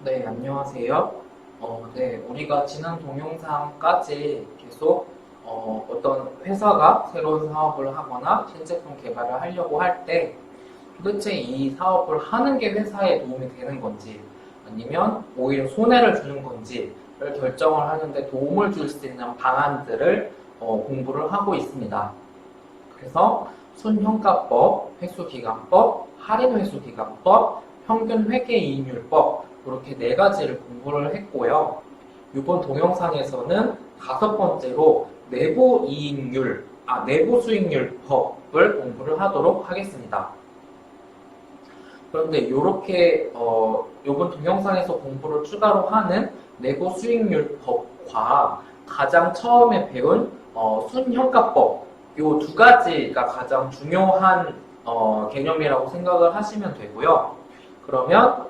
네, 안녕하세요. 네, 우리가 지난 동영상까지 계속 어떤 회사가 새로운 사업을 하거나 신제품 개발을 하려고 할 때 도대체 이 사업을 하는 게 회사에 도움이 되는 건지 아니면 오히려 손해를 주는 건지를 결정을 하는데 도움을 줄 수 있는 방안들을 공부를 하고 있습니다. 그래서 순형가법, 회수기간법, 할인회수기간법, 평균회계이익률법 이렇게 네 가지를 공부를 했고요. 이번 동영상에서는 다섯 번째로 내부수익률법을 공부를 하도록 하겠습니다. 그런데 이렇게 이번 동영상에서 공부를 추가로 하는 내부수익률법과 가장 처음에 배운 순형가법 이 두 가지가 가장 중요한 개념이라고 생각을 하시면 되고요. 그러면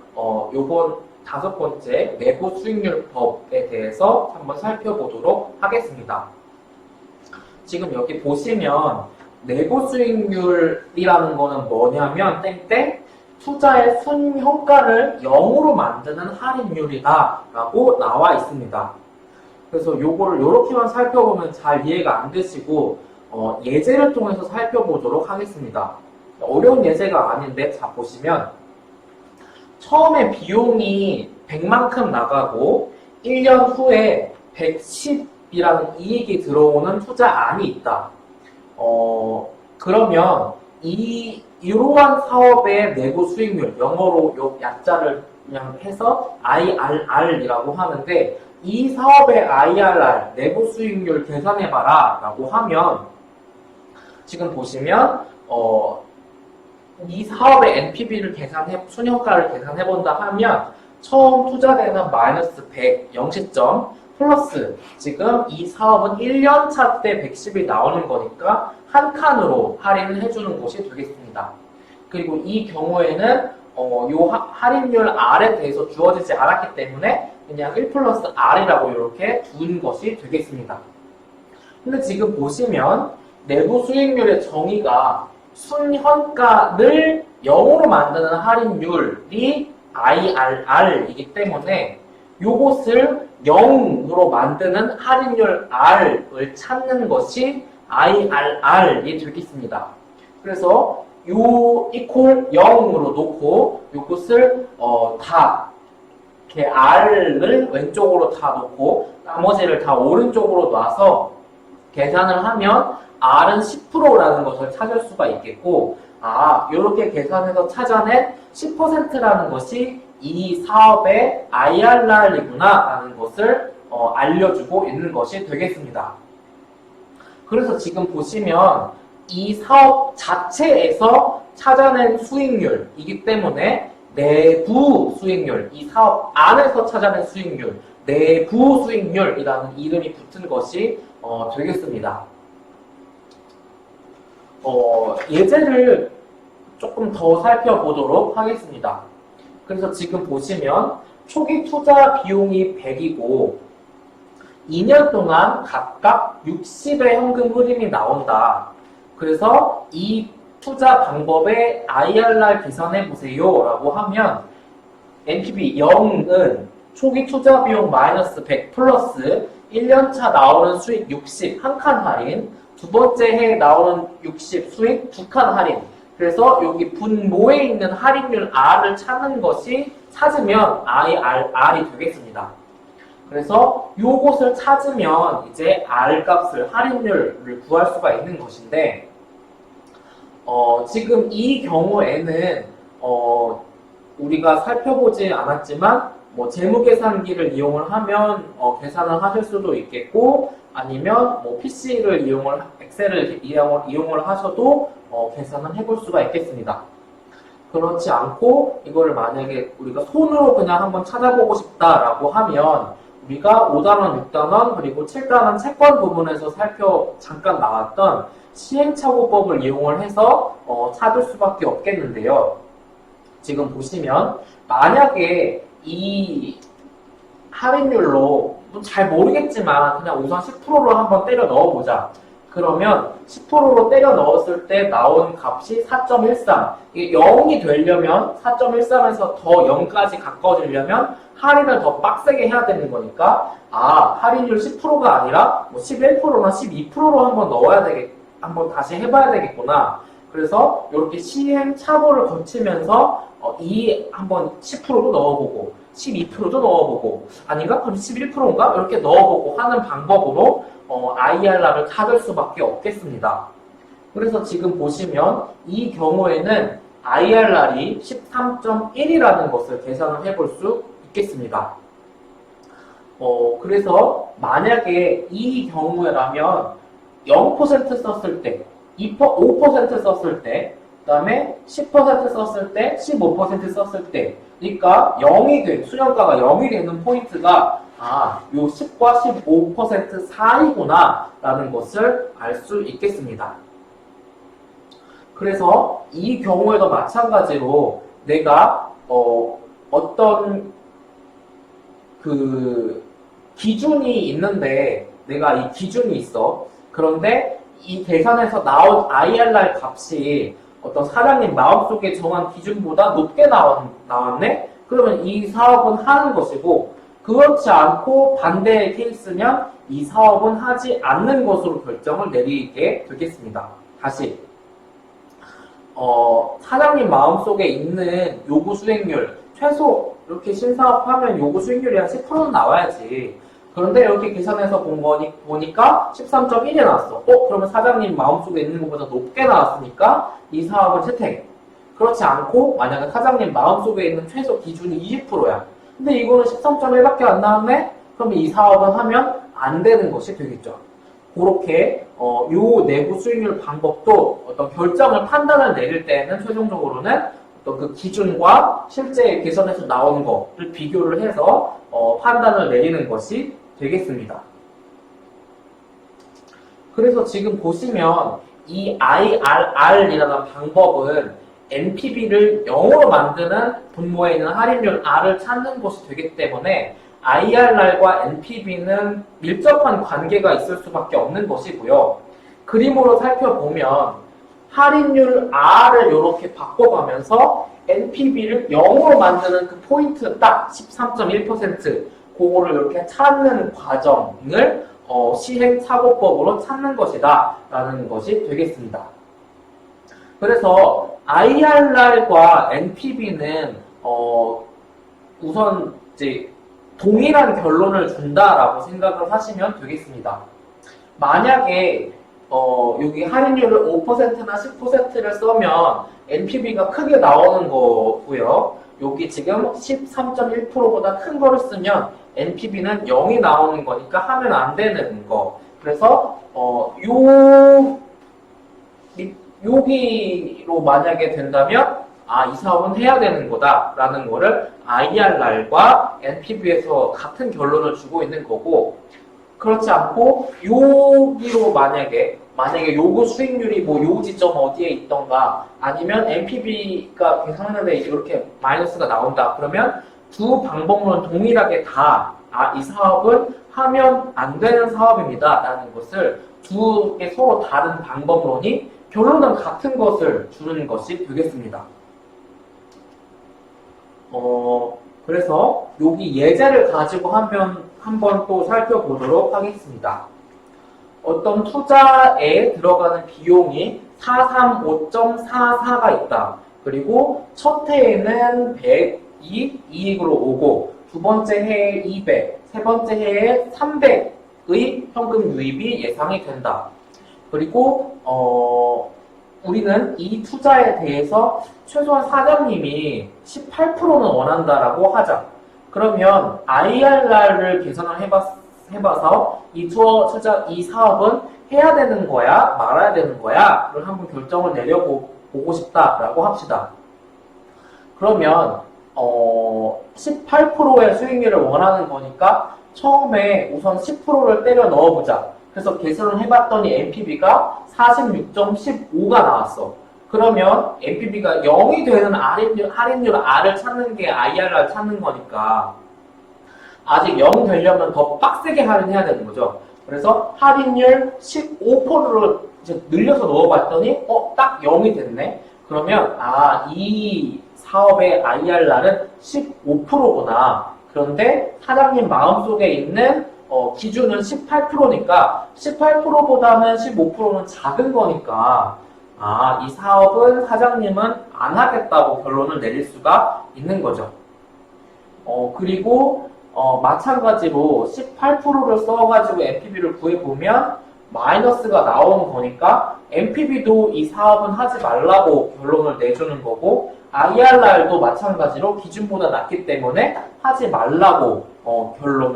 요번 다섯 번째 내부 수익률법에 대해서 한번 살펴보도록 하겠습니다. 지금 여기 보시면 내부 수익률이라는 거는 뭐냐면 땡땡 투자의 순효과를 0으로 만드는 할인율이다 라고 나와 있습니다. 그래서 요거를 요렇게만 살펴보면 잘 이해가 안 되시고 예제를 통해서 살펴보도록 하겠습니다. 어려운 예제가 아닌데 자 보시면 처음에 비용이 100만큼 나가고 1년 후에 110이라는 이익이 들어오는 투자안이 있다. 그러면 이러한 사업의 내부 수익률, 영어로 요 약자를 그냥 해서 IRR이라고 하는데 이 사업의 IRR, 내부 수익률 계산해봐라 라고 하면 지금 보시면 이 사업의 NPV를 순효과를 계산해본다 하면 처음 투자되는 마이너스 100, 0시점 플러스 지금 이 사업은 1년차 때 110이 나오는 거니까 한 칸으로 할인을 해주는 곳이 되겠습니다. 그리고 이 경우에는 요 할인율 R에 대해서 주어지지 않았기 때문에 그냥 1 플러스 R이라고 이렇게 둔 것이 되겠습니다. 근데 지금 보시면 내부 수익률의 정의가 순현가를 0으로 만드는 할인율이 IRR이기 때문에 요것을 0으로 만드는 할인율 R을 찾는 것이 IRR이 되겠습니다. 그래서 요 이퀄 0으로 놓고 요것을 다 이렇게 R을 왼쪽으로 다 놓고 나머지를 다 오른쪽으로 놔서 계산을 하면 R은 10%라는 것을 찾을 수가 있겠고 이렇게 계산해서 찾아낸 10%라는 것이 이 사업의 IRR이구나 라는 것을 알려주고 있는 것이 되겠습니다. 그래서 지금 보시면 이 사업 자체에서 찾아낸 수익률이기 때문에 내부 수익률, 이 사업 안에서 찾아낸 수익률, 내부 수익률이라는 이름이 붙은 것이 되겠습니다. 예제를 조금 더 살펴보도록 하겠습니다. 그래서 지금 보시면 초기 투자 비용이 100이고 2년 동안 각각 60의 현금 흐름이 나온다. 그래서 이 투자 방법의 IRR 계산해보세요 라고 하면 NPV 0은 초기 투자 비용 마이너스 100 플러스 1년차 나오는 수익 60 한 칸 할인, 두 번째 해에 나오는 60 수익 2칸 할인. 그래서 여기 분모에 있는 할인율 R을 찾으면 IRR이 되겠습니다. 그래서 요것을 찾으면 이제 R 값을 할인율을 구할 수가 있는 것인데 지금 이 경우에는 우리가 살펴보지 않았지만 뭐 재무계산기를 이용을 하면 계산을 하실 수도 있겠고 아니면 뭐 PC를 엑셀을 이용을 하셔도 계산을 해볼 수가 있겠습니다. 그렇지 않고 이거를 만약에 우리가 손으로 그냥 한번 찾아보고 싶다라고 하면 우리가 5단원, 6단원 그리고 7단원 채권 부분에서 잠깐 나왔던 시행착오법을 이용을 해서 찾을 수밖에 없겠는데요. 지금 보시면 만약에 이 할인율로 잘 모르겠지만 그냥 우선 10%로 한번 때려 넣어보자. 그러면 10%로 때려 넣었을 때 나온 값이 4.13. 이게 0이 되려면 4.13에서 더 0까지 가까워지려면 할인을 더 빡세게 해야 되는 거니까 할인율 10%가 아니라 뭐 11%나 12%로 한번 넣어야 한번 다시 해봐야 되겠구나. 그래서 이렇게 시행착오를 거치면서 한번 10%도 넣어보고 12%도 넣어보고 아닌가? 그럼 11%인가? 이렇게 넣어보고 하는 방법으로 IRR을 찾을 수밖에 없겠습니다. 그래서 지금 보시면 이 경우에는 IRR이 13.1이라는 것을 계산을 해볼 수 있겠습니다. 그래서 만약에 이 경우라면 0% 썼을 때, 5% 썼을 때, 그 다음에 10% 썼을 때, 15% 썼을 때, 그러니까 수령가가 0이 되는 포인트가 요 10과 15% 사이구나 라는 것을 알 수 있겠습니다. 그래서 이 경우에도 마찬가지로 내가 어떤 그 기준이 있는데 내가 이 기준이 있어. 그런데 이 계산에서 나온 IRR 값이 어떤 사장님 마음속에 정한 기준보다 높게 나왔네? 그러면 이 사업은 하는 것이고 그렇지 않고 반대의 케이스면 이 사업은 하지 않는 것으로 결정을 내리게 되겠습니다. 다시 사장님 마음속에 있는 요구 수익률 최소 이렇게 신사업하면 요구 수익률이 한 10%는 나와야지. 그런데 이렇게 계산해서 보니까 13.1이 나왔어. 그러면 사장님 마음속에 있는 것보다 높게 나왔으니까 이 사업은 채택. 그렇지 않고 만약에 사장님 마음속에 있는 최소 기준이 20%야. 근데 이거는 13.1밖에 안 나왔네? 그러면 이 사업은 하면 안 되는 것이 되겠죠. 그렇게 요 내부 수익률 방법도 어떤 결정을 판단을 내릴 때는 최종적으로는 어떤 그 기준과 실제 계산에서 나오는 것을 비교를 해서 판단을 내리는 것이 되겠습니다. 그래서 지금 보시면 이 IRR이라는 방법은 NPV를 0으로 만드는 분모에 있는 할인율 R을 찾는 것이 되기 때문에 IRR과 NPV는 밀접한 관계가 있을 수밖에 없는 것이고요. 그림으로 살펴보면 할인율 R을 이렇게 바꿔가면서 NPV를 0으로 만드는 그 포인트 딱 13.1% 그거를 이렇게 찾는 과정을 시행착오법으로 찾는 것이다 라는 것이 되겠습니다. 그래서 IRR과 NPV는 우선 이제 동일한 결론을 준다라고 생각을 하시면 되겠습니다. 만약에 여기 할인율을 5%나 10%를 써면 NPV가 크게 나오는 거고요. 여기 지금 13.1%보다 큰 거를 쓰면 NPV는 0이 나오는 거니까 하면 안 되는 거. 그래서 여기로 만약에 된다면 이 사업은 해야 되는 거다 라는 거를 IRR과 NPV에서 같은 결론을 주고 있는 거고, 그렇지 않고 여기로 만약에 요구 수익률이 뭐 요 지점 어디에 있던가 아니면 NPV가 계산하는데 이렇게 마이너스가 나온다 그러면 두 방법론은 동일하게 다 이 사업은 하면 안 되는 사업입니다 라는 것을 두 개 서로 다른 방법론이 결론은 같은 것을 주는 것이 되겠습니다. 그래서 여기 예제를 가지고 한번 또 살펴보도록 하겠습니다. 어떤 투자에 들어가는 비용이 435.44가 있다. 그리고 첫 해에는 100이 이익으로 오고 두 번째 해에 200, 세 번째 해에 300의 현금 유입이 예상이 된다. 그리고 우리는 이 투자에 대해서 최소한 사장님이 18%는 원한다라고 하자. 그러면 IRR을 계산을 해봐서 이 사업은 해야 되는 거야, 말아야 되는 거야?를 한번 결정을 내려보고 싶다라고 합시다. 그러면 18%의 수익률을 원하는 거니까 처음에 우선 10%를 때려 넣어보자. 그래서 계산을 해봤더니 NPV가 46.15가 나왔어. 그러면 NPV가 0이 되는 할인율 R을 찾는 게 IRR을 찾는 거니까 아직 0 되려면 더 빡세게 할인해야 되는 거죠. 그래서 할인율 15%를 이제 늘려서 넣어봤더니 딱 0이 됐네. 그러면 이 사업의 IRR은 15%구나. 그런데 사장님 마음속에 있는 기준은 18%니까 18%보다는 15%는 작은 거니까 이 사업은 사장님은 안 하겠다고 결론을 내릴 수가 있는 거죠. 그리고 마찬가지로 18%를 써가지고 NPV를 구해보면 마이너스가 나오는 거니까 NPV도 이 사업은 하지 말라고 결론을 내주는 거고 IRR도 마찬가지로 기준보다 낮기 때문에 하지 말라고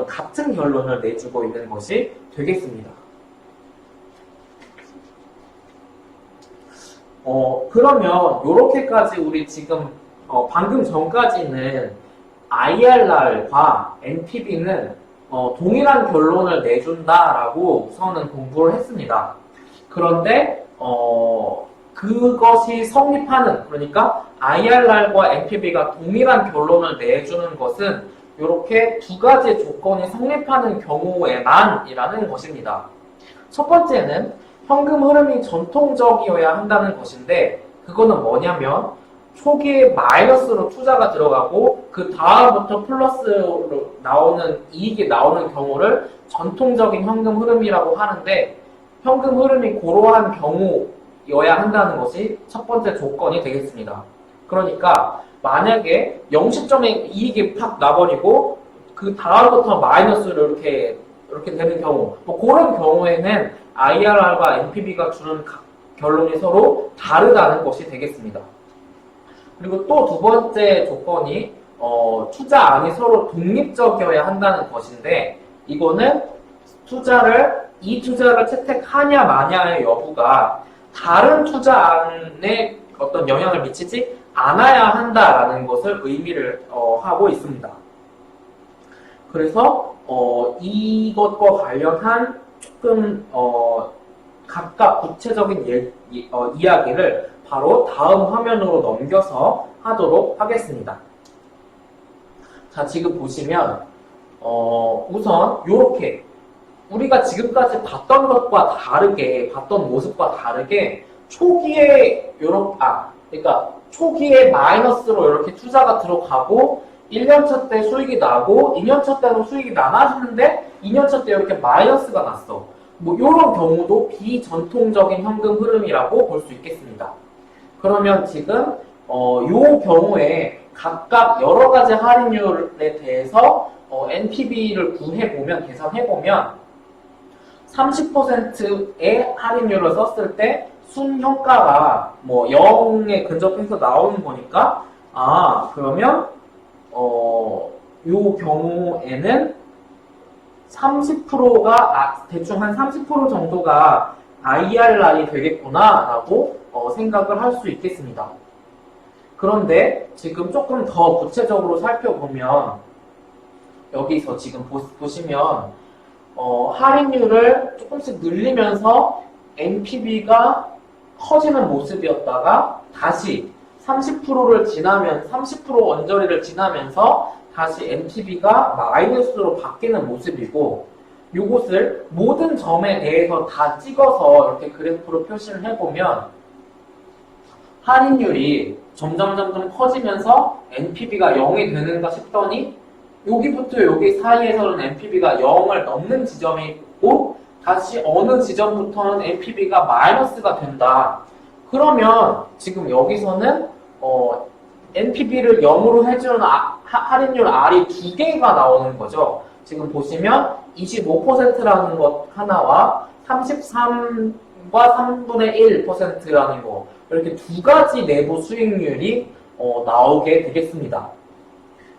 같은 결론을 내주고 있는 것이 되겠습니다. 그러면 이렇게까지 우리 지금 방금 전까지는 IRR과 NPV는 동일한 결론을 내준다라고 우선은 공부를 했습니다. 그런데 그것이 성립하는, 그러니까 IRR과 NPV가 동일한 결론을 내주는 것은 이렇게 두 가지 조건이 성립하는 경우에만이라는 것입니다. 첫 번째는 현금 흐름이 전통적이어야 한다는 것인데, 그거는 뭐냐면 초기에 마이너스로 투자가 들어가고 그 다음부터 플러스로 나오는 이익이 나오는 경우를 전통적인 현금 흐름이라고 하는데, 현금 흐름이 고러한 경우여야 한다는 것이 첫 번째 조건이 되겠습니다. 그러니까 만약에 0시점에 이익이 팍 나버리고 그 다음부터 마이너스로 이렇게 되는 경우, 그런 경우에는 IRR과 NPV가 주는 결론이 서로 다르다는 것이 되겠습니다. 그리고 또 두 번째 조건이 투자안이 서로 독립적이어야 한다는 것인데, 이거는 이 투자를 채택하냐 마냐의 여부가 다른 투자안에 어떤 영향을 미치지 않아야 한다라는 것을 의미를 하고 있습니다. 그래서 이것과 관련한 조금 각각 구체적인 이야기를 바로 다음 화면으로 넘겨서 하도록 하겠습니다. 자, 지금 보시면 우선 이렇게 우리가 지금까지 봤던 것과 다르게, 봤던 모습과 다르게 초기에 그러니까 초기에 마이너스로 이렇게 투자가 들어가고 1년차 때 수익이 나고 2년차 때로 수익이 나눠지는데 2년차 때 이렇게 마이너스가 났어. 이런 경우도 비전통적인 현금 흐름이라고 볼 수 있겠습니다. 그러면 지금 이 경우에 각각 여러 가지 할인율에 대해서 NPV를 구해보면, 계산해보면 30%의 할인율을 썼을 때 순효과가 0에 근접해서 나오는 거니까 그러면 이 경우에는 30%가 대충 한 30% 정도가 IRR이 되겠구나 라고 생각을 할 수 있겠습니다. 그런데 지금 조금 더 구체적으로 살펴보면 여기서 지금 보시면 할인율을 조금씩 늘리면서 NPV가 커지는 모습이었다가 다시 30%를 지나면 30% 언저리를 지나면서 다시 NPV가 마이너스로 바뀌는 모습이고, 이것을 모든 점에 대해서 다 찍어서 이렇게 그래프로 표시를 해보면 할인율이 점점 커지면서 NPV가 0이 되는가 싶더니 여기부터 여기 사이에서는 NPV가 0을 넘는 지점이 있고 다시 어느 지점부터는 NPV가 마이너스가 된다. 그러면 지금 여기서는 NPV를 0으로 해주는 할인율 R이 두 개가 나오는 거죠. 지금 보시면 25%라는 것 하나와 33과 3분의 1%라는 거, 이렇게 두 가지 내부 수익률이 나오게 되겠습니다.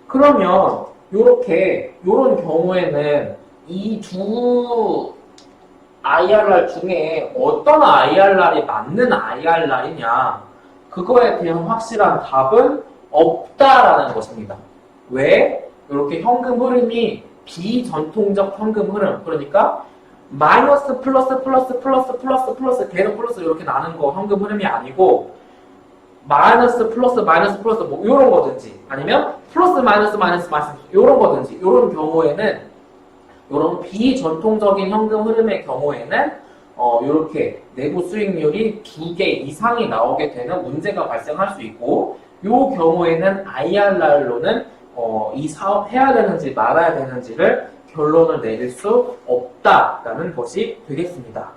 그러면 이런 경우에는 이 두 IRR 중에 어떤 IRR이 맞는 IRR이냐, 그거에 대한 확실한 답은 없다라는 것입니다. 왜? 이렇게 현금 흐름이 비전통적 현금 흐름, 그러니까 마이너스 플러스 계속 플러스 이렇게 나는 거 현금 흐름이 아니고, 마이너스 플러스 이런 거든지, 아니면 플러스 마이너스 이런 거든지, 이런 경우에는 이런 비전통적인 현금 흐름의 경우에는 이렇게 내부 수익률이 2개 이상이 나오게 되는 문제가 발생할 수 있고, 이 경우에는 IRR로는 이 사업 해야 되는지 말아야 되는지를 결론을 내릴 수 없다라는 것이 되겠습니다.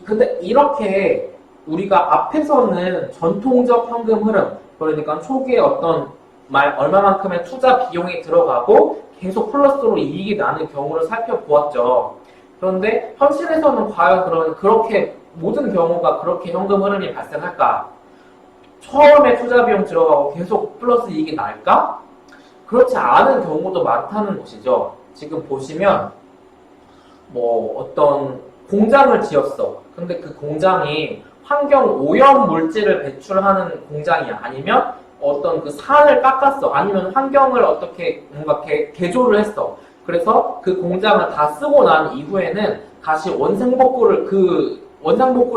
근데 이렇게 우리가 앞에서는 전통적 현금 흐름, 그러니까 초기에 어떤 얼마만큼의 투자 비용이 들어가고 계속 플러스로 이익이 나는 경우를 살펴보았죠. 그런데 현실에서는 과연 그렇게 모든 경우가 그렇게 현금 흐름이 발생할까? 처음에 투자 비용 들어가고 계속 플러스 이익이 날까? 그렇지 않은 경우도 많다는 것이죠. 지금 보시면 어떤 공장을 지었어. 근데 그 공장이 환경 오염 물질을 배출하는 공장이 아니면 어떤 그 산을 깎았어. 아니면 환경을 어떻게 뭔가 개조를 했어. 그래서 그 공장을 다 쓰고 난 이후에는 다시 원상복구를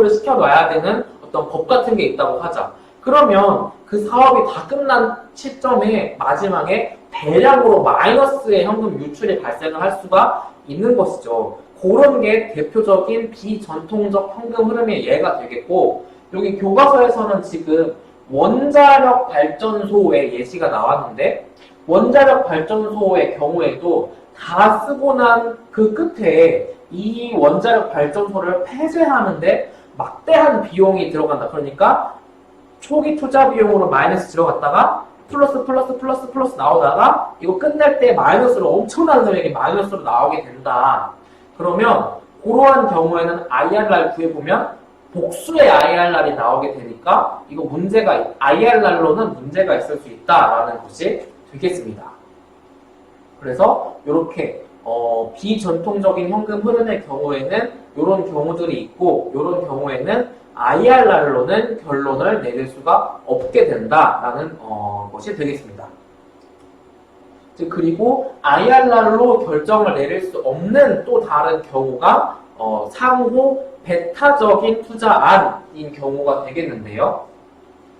시켜놔야 되는 어떤 법 같은 게 있다고 하자. 그러면 그 사업이 다 끝난 시점에 마지막에 대량으로 마이너스의 현금 유출이 발생을 할 수가 있는 것이죠. 그런 게 대표적인 비전통적 현금 흐름의 예가 되겠고, 여기 교과서에서는 지금 원자력 발전소의 예시가 나왔는데, 원자력 발전소의 경우에도 다 쓰고 난 그 끝에 이 원자력 발전소를 폐쇄하는데 막대한 비용이 들어간다. 그러니까 초기 투자 비용으로 마이너스 들어갔다가 플러스 나오다가 이거 끝날 때 마이너스로 엄청난 금액이 마이너스로 나오게 된다. 그러면 그러한 경우에는 IRR 구해보면 복수의 IRR이 나오게 되니까 이거 IRR로는 문제가 있을 수 있다라는 것이 되겠습니다. 그래서 이렇게 비전통적인 현금 흐름의 경우에는 이런 경우들이 있고, 이런 경우에는 IRR로는 결론을 내릴 수가 없게 된다라는 것이 되겠습니다. 그리고 IRR로 결정을 내릴 수 없는 또 다른 경우가 상호 배타적인 투자안인 경우가 되겠는데요.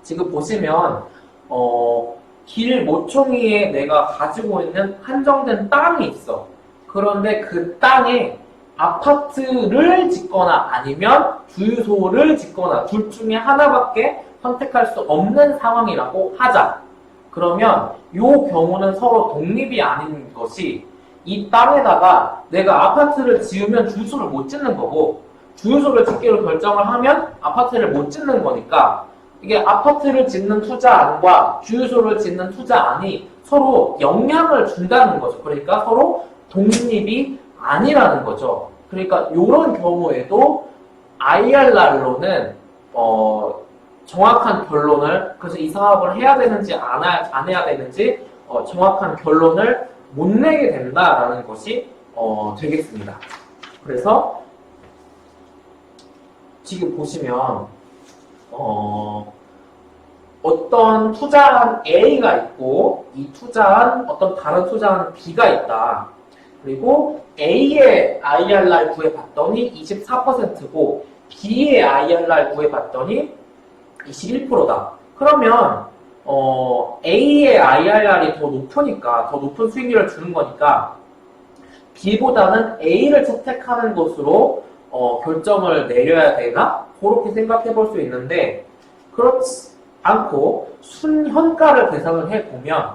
지금 보시면 길 모퉁이에 내가 가지고 있는 한정된 땅이 있어. 그런데 그 땅에 아파트를 짓거나 아니면 주유소를 짓거나 둘 중에 하나밖에 선택할 수 없는 상황이라고 하자. 그러면 이 경우는 서로 독립이 아닌 것이, 이 땅에다가 내가 아파트를 지으면 주유소를 못 짓는 거고, 주유소를 짓기로 결정을 하면 아파트를 못 짓는 거니까, 이게 아파트를 짓는 투자안과 주유소를 짓는 투자안이 서로 영향을 준다는 거죠. 그러니까 서로 독립이 아니라는 거죠. 그러니까 이런 경우에도 IRR로는 정확한 결론을, 그래서 이 사업을 해야 되는지 안 해야 되는지 정확한 결론을 못 내게 된다라는 것이 되겠습니다. 그래서 지금 보시면 어떤 투자한 A가 있고 이 투자한 어떤 다른 투자한 B가 있다. 그리고 A의 IRR 구해봤더니 24%고 B의 IRR 구해봤더니 21%다. 그러면 A의 IRR이 더 높으니까, 더 높은 수익률을 주는 거니까 B보다는 A를 채택하는 것으로 결정을 내려야 되나? 그렇게 생각해 볼 수 있는데, 그렇지 않고 순현가를 계산을 해보면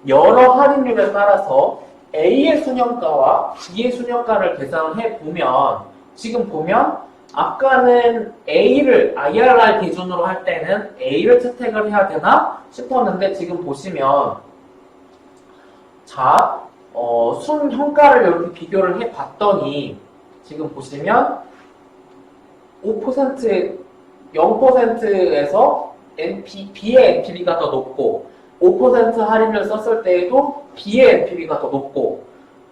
여러 할인율에 따라서 A의 순현가와 B의 순현가를 계산을 해보면, 지금 보면 아까는 IRR 기준으로 할 때는 A를 채택을 해야 되나 싶었는데, 지금 보시면 자, 순현가를 이렇게 비교를 해봤더니 지금 보시면 5%, 0%에서 B의 NPV가 더 높고, 5% 할인을 썼을 때에도 B의 NPV가 더 높고,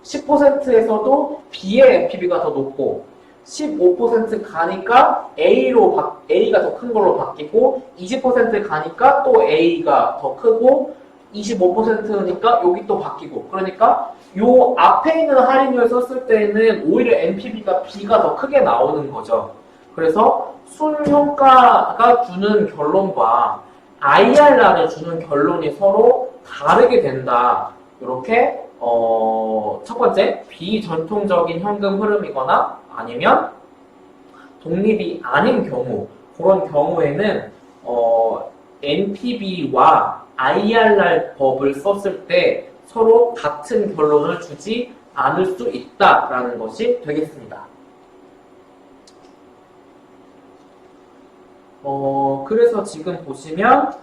10%에서도 B의 NPV가 더 높고, 15% 가니까 A가 더 큰 걸로 바뀌고, 20% 가니까 또 A가 더 크고, 25%니까 여기 또 바뀌고. 그러니까 요 앞에 있는 할인율 썼을 때는 오히려 NPV가 B가 더 크게 나오는 거죠. 그래서 순효과가 주는 결론과 IRR을 주는 결론이 서로 다르게 된다. 이렇게 첫 번째 비전통적인 현금 흐름이거나 아니면 독립이 아닌 경우 그런 경우에는 NPV와 IRR 법을 썼을 때 서로 같은 결론을 주지 않을 수 있다라는 것이 되겠습니다. 그래서 지금 보시면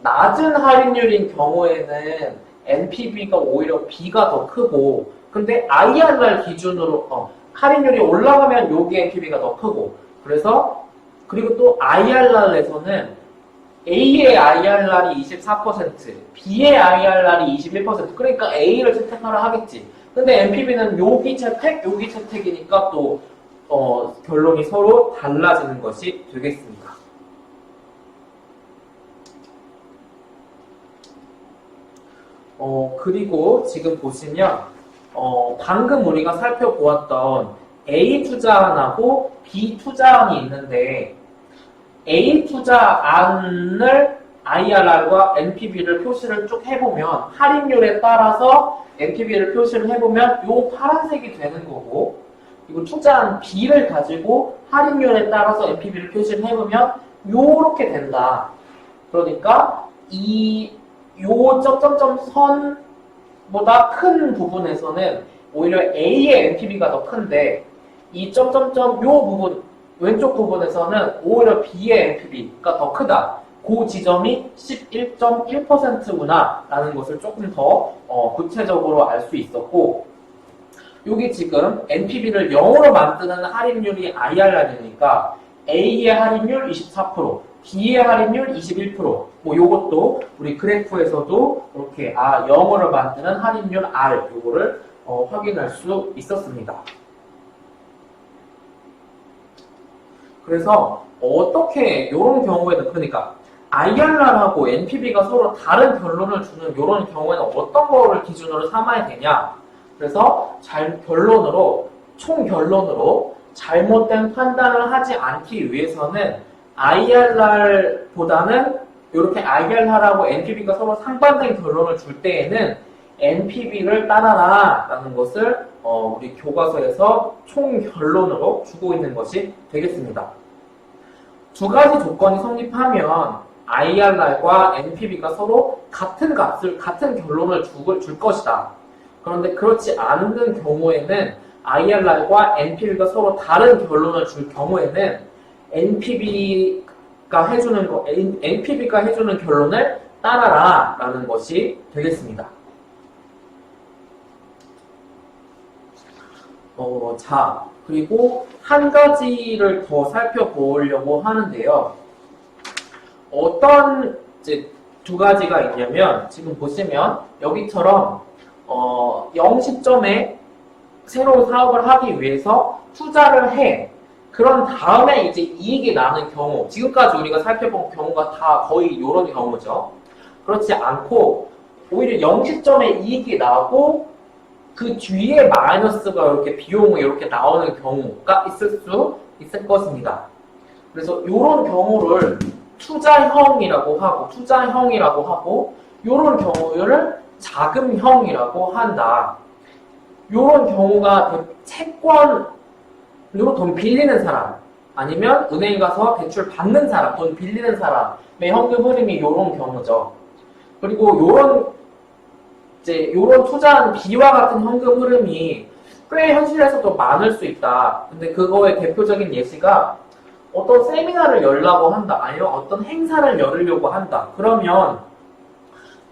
낮은 할인율인 경우에는 NPV가 오히려 B가 더 크고 근데 IRR 기준으로 할인율이 올라가면 여기 NPV가 더 크고 그리고 또 IRR에서는 A의 IRR이 24%, B의 IRR이 21%. 그러니까 A를 채택하라 하겠지. 근데 NPV는 여기 채택이니까 또 결론이 서로 달라지는 것이 되겠습니다. 그리고 지금 보시면 방금 우리가 살펴보았던 A 투자안하고 B 투자안이 있는데 A 투자안을 IRR과 NPV를 표시를 쭉 해보면 할인율에 따라서 NPV를 표시를 해보면 요 파란색이 되는 거고 그리고 투자한 B를 가지고 할인율에 따라서 NPV를 표시를 해보면 요렇게 된다. 그러니까 요 점점점 선보다 큰 부분에서는 오히려 A의 NPV가 더 큰데 이 점점점 요 부분 왼쪽 부분에서는 오히려 B의 NPV가 더 크다. 그 지점이 11.1%구나 라는 것을 조금 더 구체적으로 알 수 있었고 여기 지금 NPV를 0으로 만드는 할인율이 IRR이니까 A의 할인율 24%, B의 할인율 21%. 뭐 요것도 우리 그래프에서도 이렇게 0으로 만드는 할인율 R 요거를 확인할 수 있었습니다. 그래서 어떻게 이런 경우에는 그러니까 IRR하고 NPV가 서로 다른 결론을 주는 이런 경우에는 어떤 거를 기준으로 삼아야 되냐? 그래서 총 결론으로 잘못된 판단을 하지 않기 위해서는 IRR보다는 이렇게 IRR하고 NPV가 서로 상반된 결론을 줄 때에는 NPV를 따라라 라는 것을 우리 교과서에서 총 결론으로 주고 있는 것이 되겠습니다. 두 가지 조건이 성립하면 IRR과 NPV가 서로 같은 결론을 줄 것이다. 그런데 그렇지 않은 경우에는 IRR과 NPV가 서로 다른 결론을 줄 경우에는 NPV가 해주는 결론을 따라라 라는 것이 되겠습니다. 자, 그리고 한 가지를 더 살펴보려고 하는데요. 어떤 이제 두 가지가 있냐면 지금 보시면 여기처럼 0시점에 새로운 사업을 하기 위해서 투자를 해. 그런 다음에 이제 이익이 나는 경우, 지금까지 우리가 살펴본 경우가 다 거의 이런 경우죠. 그렇지 않고 오히려 0시점에 이익이 나고 그 뒤에 마이너스가 이렇게 비용이 이렇게 나오는 경우가 있을 것입니다. 그래서 이런 경우를 투자형이라고 하고 이런 경우를 자금형이라고 한다. 이런 경우가 채권으로 돈 빌리는 사람 아니면 은행에 가서 대출 받는 사람, 돈 빌리는 사람의 현금 흐름이 이런 경우죠. 그리고 요런 투자한 B와 같은 현금 흐름이 꽤 현실에서도 많을 수 있다. 근데 그거의 대표적인 예시가 어떤 세미나를 열려고 한다. 아니면 어떤 행사를 열으려고 한다. 그러면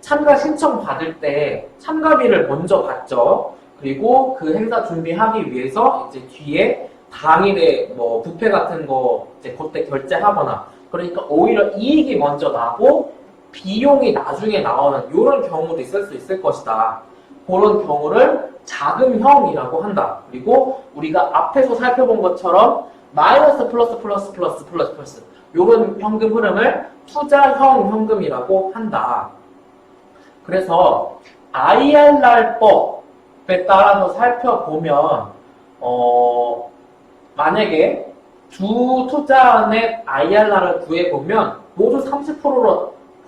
참가 신청 받을 때 참가비를 먼저 받죠. 그리고 그 행사 준비하기 위해서 이제 뒤에 당일에 뭐 뷔페 같은 거 이제 그때 결제하거나 그러니까 오히려 이익이 먼저 나고 비용이 나중에 나오는 이런 경우도 있을 수 있을 것이다. 그런 경우를 자금형이라고 한다. 그리고 우리가 앞에서 살펴본 것처럼 마이너스 플러스 이런 현금 흐름을 투자형 현금이라고 한다. 그래서 IRR법에 따라서 살펴보면 만약에 두 투자안의 IRR을 구해보면 모두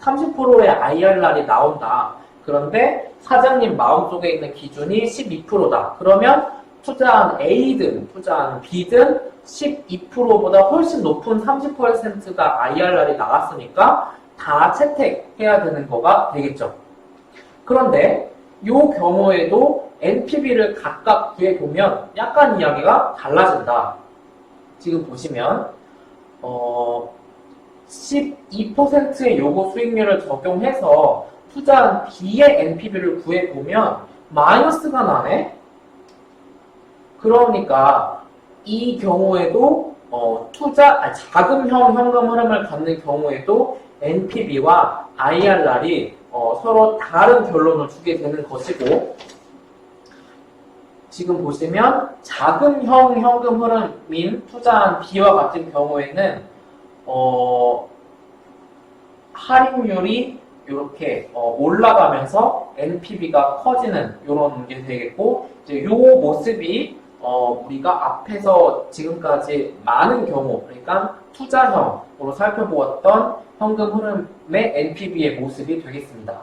30%의 IRR이 나온다. 그런데 사장님 마음속에 있는 기준이 12%다. 그러면 투자한 A든 투자한 B든 12%보다 훨씬 높은 30%가 IRR이 나왔으니까 다 채택해야 되는 거가 되겠죠. 그런데 이 경우에도 NPV를 각각 구해보면 약간 이야기가 달라진다. 지금 보시면 12%의 요구 수익률을 적용해서 투자한 B의 NPV를 구해보면 마이너스가 나네? 그러니까 이 경우에도 자금형 현금 흐름을 갖는 경우에도 NPV와 IRR이 서로 다른 결론을 주게 되는 것이고, 지금 보시면 자금형 현금 흐름인 투자한 B와 같은 경우에는 할인율이 이렇게 올라가면서 NPV가 커지는 이런 게 되겠고, 이제 이 모습이 우리가 앞에서 지금까지 많은 경우, 그러니까 투자형으로 살펴보았던 현금 흐름의 NPV의 모습이 되겠습니다.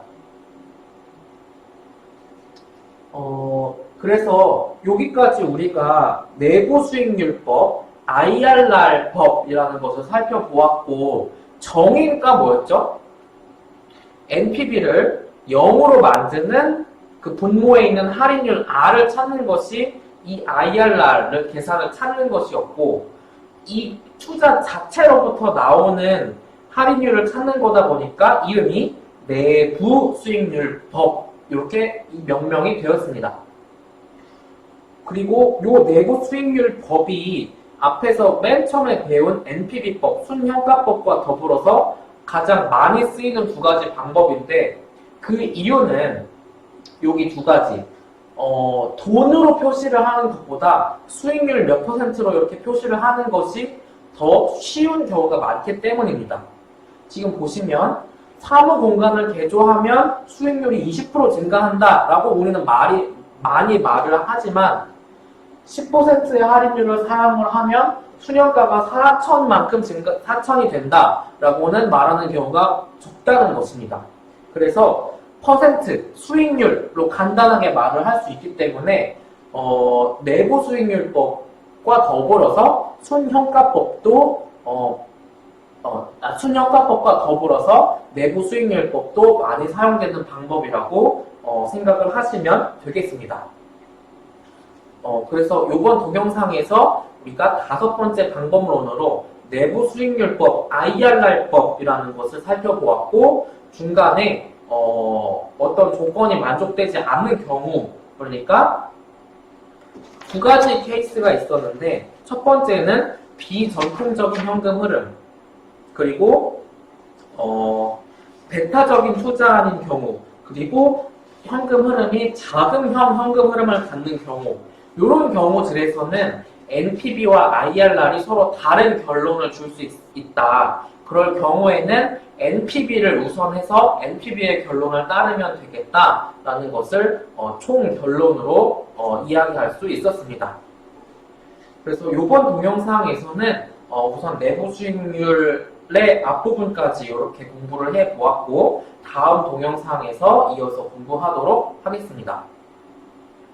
그래서 여기까지 우리가 내부 수익률법, IRR법이라는 것을 살펴보았고, 정의가 뭐였죠? NPV를 0으로 만드는 그 분모에 있는 할인율 R을 찾는 것이 이 IRR을 계산을 찾는 것이었고, 이 투자 자체로부터 나오는 할인율을 찾는 거다 보니까 이름이 내부 수익률법, 이렇게 명명이 되었습니다. 그리고 이 내부 수익률법이 앞에서 맨 처음에 배운 NPV법, 순현가법과 더불어서 가장 많이 쓰이는 두 가지 방법인데, 그 이유는 여기 두 가지. 돈으로 표시를 하는 것보다 수익률 몇 %로 이렇게 표시를 하는 것이 더 쉬운 경우가 많기 때문입니다. 지금 보시면 사무 공간을 개조하면 수익률이 20% 증가한다 라고 우리는 많이 말을 하지만 10%의 할인율을 사용을 하면 수년가가 4천이 된다 라고는 말하는 경우가 적다는 것입니다. 그래서 수익률로 간단하게 말을 할 수 있기 때문에 내부 수익률법과 더불어서 순현가법과 더불어서 내부 수익률법도 많이 사용되는 방법이라고 생각을 하시면 되겠습니다. 그래서 이번 동영상에서 우리가 5번째 방법론으로 내부 수익률법, IRR법이라는 것을 살펴보았고, 중간에 어떤 조건이 만족되지 않는 경우, 그러니까 두 가지 케이스가 있었는데, 첫 번째는 비전통적인 현금 흐름, 그리고 배타적인 투자하는 경우, 그리고 현금 흐름이 자금형 현금 흐름을 갖는 경우, 이런 경우들에서는 NPV와 IRR이 서로 다른 결론을 줄 수 있다. 그럴 경우에는 NPV를 우선해서 NPV의 결론을 따르면 되겠다라는 것을 총 결론으로 이야기할 수 있었습니다. 그래서 이번 동영상에서는 우선 내부 수익률의 앞부분까지 이렇게 공부를 해보았고, 다음 동영상에서 이어서 공부하도록 하겠습니다.